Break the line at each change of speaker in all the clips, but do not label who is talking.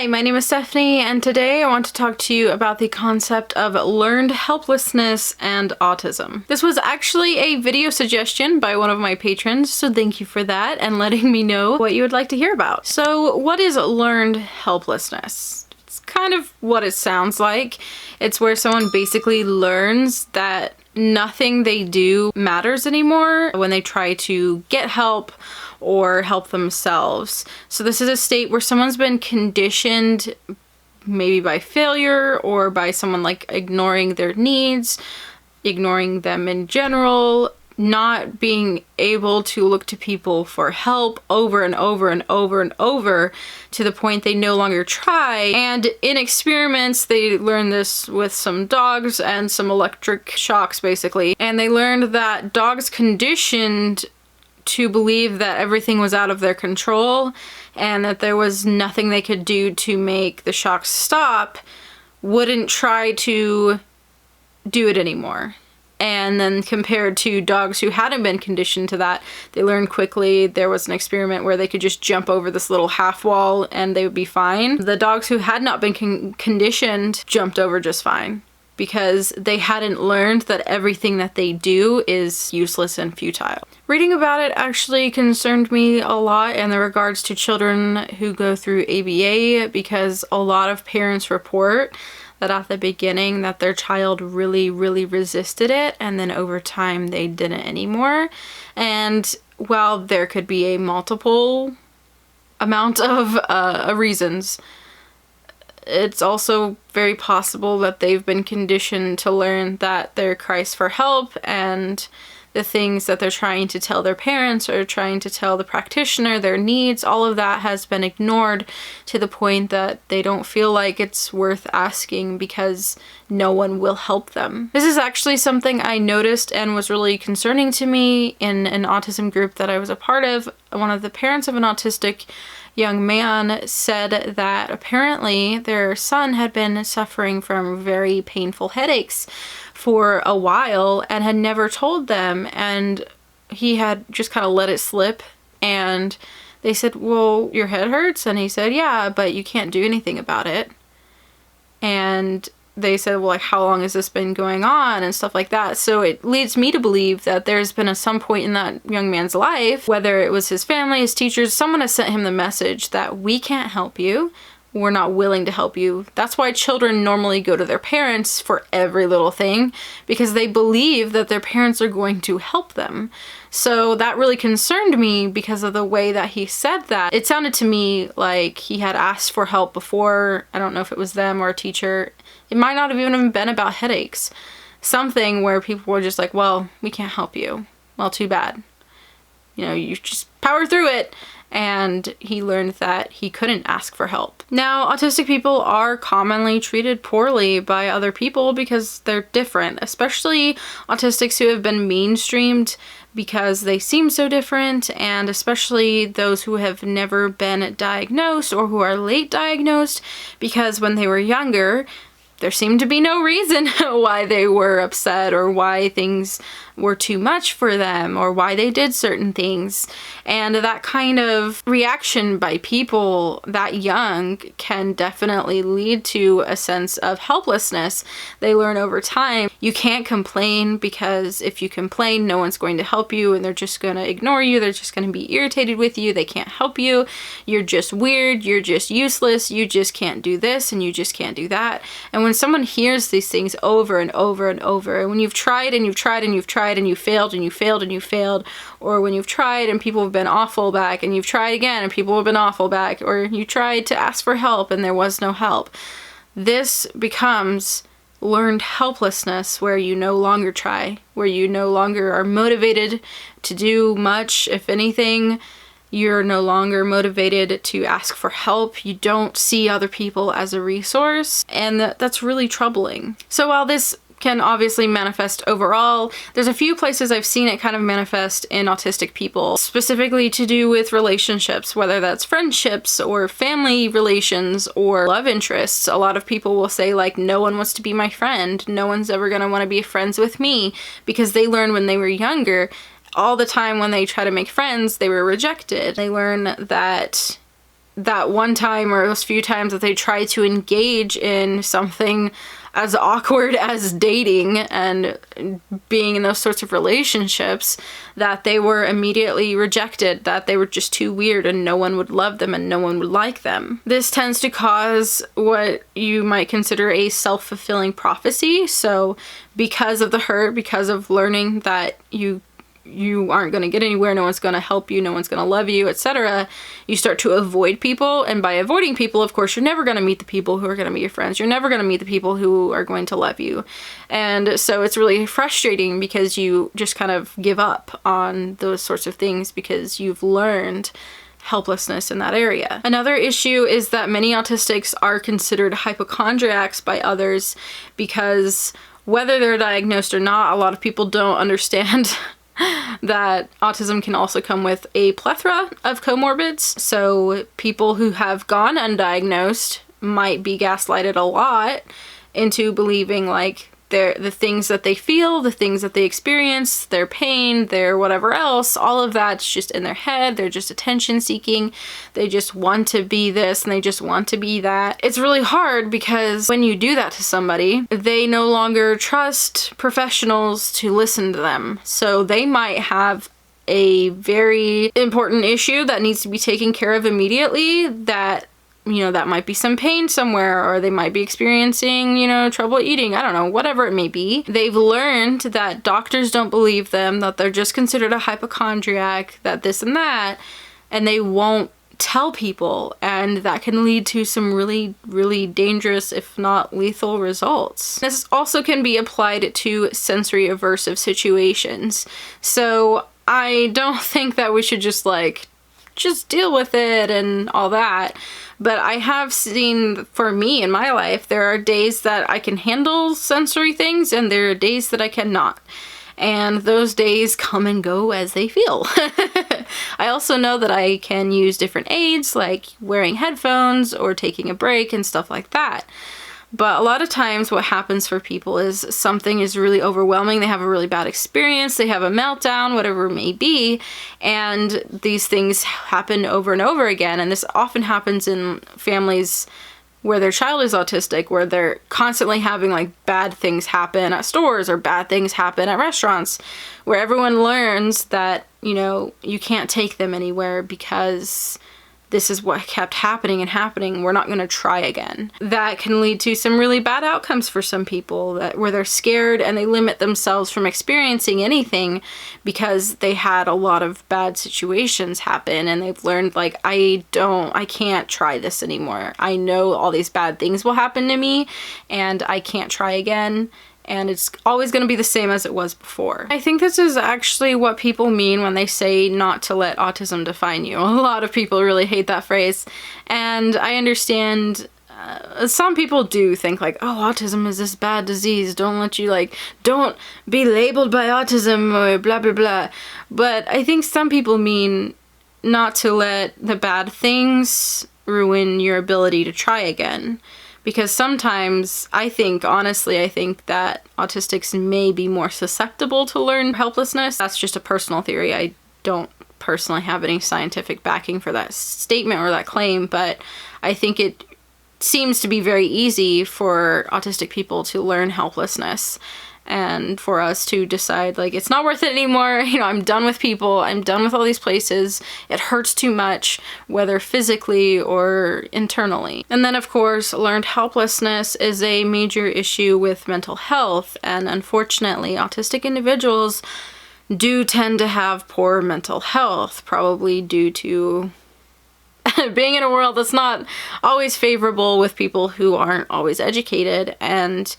Hi, my name is Bethany, and today I want to talk to you about the concept of learned helplessness and autism. This was actually a video suggestion by one of my patrons, so thank you for that and letting me know what you would like to hear about. So what is learned helplessness? It's kind of what it sounds like. It's where someone basically learns that nothing they do matters anymore when they try to get help or help themselves. So this is a state where someone's been conditioned maybe by failure or by someone like ignoring their needs, ignoring them in general, not being able to look to people for help over and over and over and over to the point they no longer try. And in experiments, they learned this with some dogs and some electric shocks basically. And they learned that dogs conditioned to believe that everything was out of their control and that there was nothing they could do to make the shocks stop, wouldn't try to do it anymore. And then compared to dogs who hadn't been conditioned to that, they learned quickly. There was an experiment where they could just jump over this little half wall and they would be fine. The dogs who had not been conditioned jumped over just fine, because they hadn't learned that everything that they do is useless and futile. Reading about it actually concerned me a lot in the regards to children who go through ABA, because a lot of parents report that at the beginning that their child really resisted it, and then over time they didn't anymore. And while there could be a multiple amount of reasons, it's also very possible that they've been conditioned to learn that their cries for help and the things that they're trying to tell their parents or trying to tell the practitioner, their needs, all of that has been ignored to the point that they don't feel like it's worth asking because no one will help them. This is actually something I noticed and was really concerning to me in an autism group that I was a part of. One of the parents of an autistic young man said that apparently their son had been suffering from very painful headaches for a while and had never told them, and he had just kind of let it slip. And they said, well, your head hurts? And he said, yeah, but you can't do anything about it. And they said, well, like, how long has this been going on and stuff like that. So it leads me to believe that there's been some point in that young man's life, whether it was his family, his teachers, someone has sent him the message that we can't help you. We're not willing to help you. That's why children normally go to their parents for every little thing, because they believe that their parents are going to help them. So that really concerned me because of the way that he said that. It sounded to me like he had asked for help before. I don't know if it was them or a teacher. It might not have even been about headaches. Something where people were just like, well, we can't help you. Well, too bad. You know, you just power through it. And he learned that he couldn't ask for help. Now, autistic people are commonly treated poorly by other people because they're different, especially autistics who have been mainstreamed because they seem so different, and especially those who have never been diagnosed or who are late diagnosed because when they were younger, there seemed to be no reason why they were upset or why things were too much for them or why they did certain things. And that kind of reaction by people that young can definitely lead to a sense of helplessness. They learn over time you can't complain, because if you complain, no one's going to help you and they're just going to ignore you. They're just going to be irritated with you. They can't help you. You're just weird. You're just useless. You just can't do this and you just can't do that. And when someone hears these things over and over and over, and when you've tried and you've tried and you've tried and you failed and you failed and you failed, or when you've tried and people have been awful back and you've tried again and people have been awful back, or you tried to ask for help and there was no help, this becomes learned helplessness, where you no longer try, where you no longer are motivated to do much, if anything. You're no longer motivated to ask for help. You don't see other people as a resource, and that's really troubling. So while this can obviously manifest overall, there's a few places I've seen it kind of manifest in autistic people, specifically to do with relationships, whether that's friendships or family relations or love interests. A lot of people will say, like, no one wants to be my friend. No one's ever gonna want to be friends with me, because they learned when they were younger all the time when they try to make friends, they were rejected. They learn that that one time or those few times that they try to engage in something as awkward as dating and being in those sorts of relationships, that they were immediately rejected, that they were just too weird and no one would love them and no one would like them. This tends to cause what you might consider a self-fulfilling prophecy. So because of the hurt, because of learning that you aren't going to get anywhere, no one's going to help you, no one's going to love you, etc., you start to avoid people. And by avoiding people, of course, you're never going to meet the people who are going to be your friends. You're never going to meet the people who are going to love you. And so it's really frustrating because you just kind of give up on those sorts of things because you've learned helplessness in that area. Another issue is that many autistics are considered hypochondriacs by others because whether they're diagnosed or not, a lot of people don't understand that autism can also come with a plethora of comorbids. So people who have gone undiagnosed might be gaslighted a lot into believing like the things that they feel, the things that they experience, their pain, their whatever else, all of that's just in their head. They're just attention seeking. They just want to be this and they just want to be that. It's really hard because when you do that to somebody, they no longer trust professionals to listen to them. So they might have a very important issue that needs to be taken care of immediately, that that might be some pain somewhere, or they might be experiencing, trouble eating. I don't know, whatever it may be. They've learned that doctors don't believe them, that they're just considered a hypochondriac, that this and that, and they won't tell people. And that can lead to some really, really dangerous, if not lethal results. This also can be applied to sensory aversive situations. So I don't think that we should just deal with it and all that. But I have seen, for me in my life, there are days that I can handle sensory things and there are days that I cannot. And those days come and go as they feel. I also know that I can use different aids like wearing headphones or taking a break and stuff like that. But a lot of times what happens for people is something is really overwhelming. They have a really bad experience. They have a meltdown, whatever it may be. And these things happen over and over again. And this often happens in families where their child is autistic, where they're constantly having bad things happen at stores or bad things happen at restaurants, where everyone learns that, you can't take them anywhere because this is what kept happening and happening. We're not going to try again. That can lead to some really bad outcomes for some people, where they're scared and they limit themselves from experiencing anything because they had a lot of bad situations happen and they've learned I can't try this anymore. I know all these bad things will happen to me and I can't try again. And it's always going to be the same as it was before. I think this is actually what people mean when they say not to let autism define you. A lot of people really hate that phrase. And I understand some people do think oh, autism is this bad disease. Don't be labeled by autism or blah, blah, blah. But I think some people mean not to let the bad things ruin your ability to try again. Because sometimes I think that autistics may be more susceptible to learned helplessness. That's just a personal theory. I don't personally have any scientific backing for that statement or that claim, but I think it seems to be very easy for autistic people to learn helplessness. And for us to decide it's not worth it anymore. I'm done with people. I'm done with all these places. It hurts too much, whether physically or internally. And then of course, learned helplessness is a major issue with mental health. And unfortunately, autistic individuals do tend to have poor mental health, probably due to being in a world that's not always favorable with people who aren't always educated, and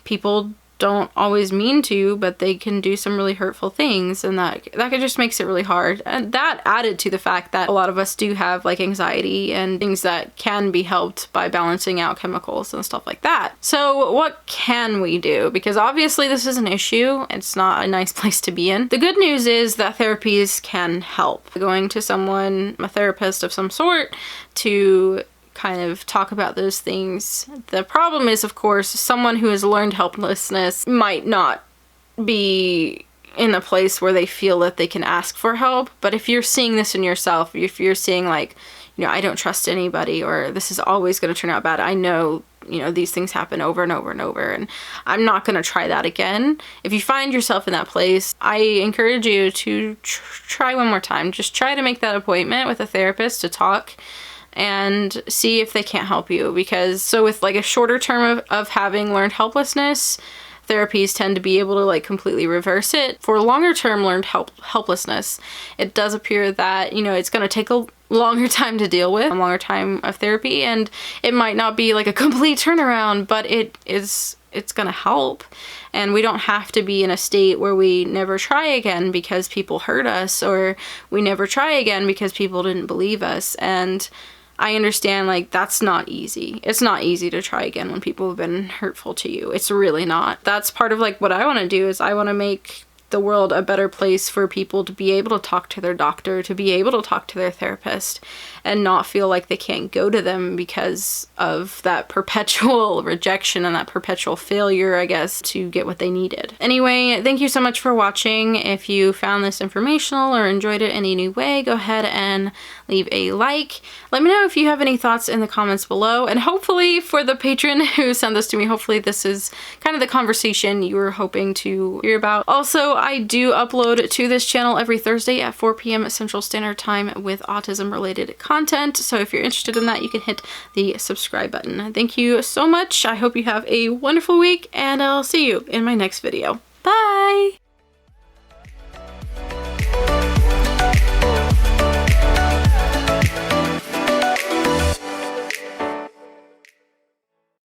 people don't always mean to, but they can do some really hurtful things, and that just makes it really hard. And that added to the fact that a lot of us do have anxiety and things that can be helped by balancing out chemicals and stuff like that. So what can we do? Because obviously this is an issue. It's not a nice place to be in. The good news is that therapies can help. Going to someone, a therapist of some sort, to kind of talk about those things. The problem is, of course, someone who has learned helplessness might not be in a place where they feel that they can ask for help. But if you're seeing this in yourself, if you're seeing you know, I don't trust anybody, or this is always going to turn out bad. I know, you know, these things happen over and over and over, and I'm not going to try that again. If you find yourself in that place, I encourage you to try one more time. Just try to make that appointment with a therapist to talk and see if they can't help you. Because so with like a shorter term of having learned helplessness, therapies tend to be able to like completely reverse it. For longer term learned helplessness, it does appear that, you know, it's going to take a longer time to deal with, a longer time of therapy, and it might not be like a complete turnaround, but it's gonna help. And we don't have to be in a state where we never try again because people hurt us, or we never try again because people didn't believe us. And I understand, like, that's not easy. It's not easy to try again when people have been hurtful to you. It's really not. That's part of like what I want to do, is I want to make the world a better place for people to be able to talk to their doctor, to be able to talk to their therapist, and not feel like they can't go to them because of that perpetual rejection and that perpetual failure, I guess, to get what they needed. Anyway, thank you so much for watching. If you found this informational or enjoyed it in any way, go ahead and leave a like. Let me know if you have any thoughts in the comments below, and hopefully for the patron who sent this to me, hopefully this is kind of the conversation you were hoping to hear about. Also, I do upload to this channel every Thursday at 4 p.m. Central Standard Time with autism related content, so if you're interested in that, you can hit the subscribe button. Thank you so much. I hope you have a wonderful week, and I'll see you in my next video. Bye!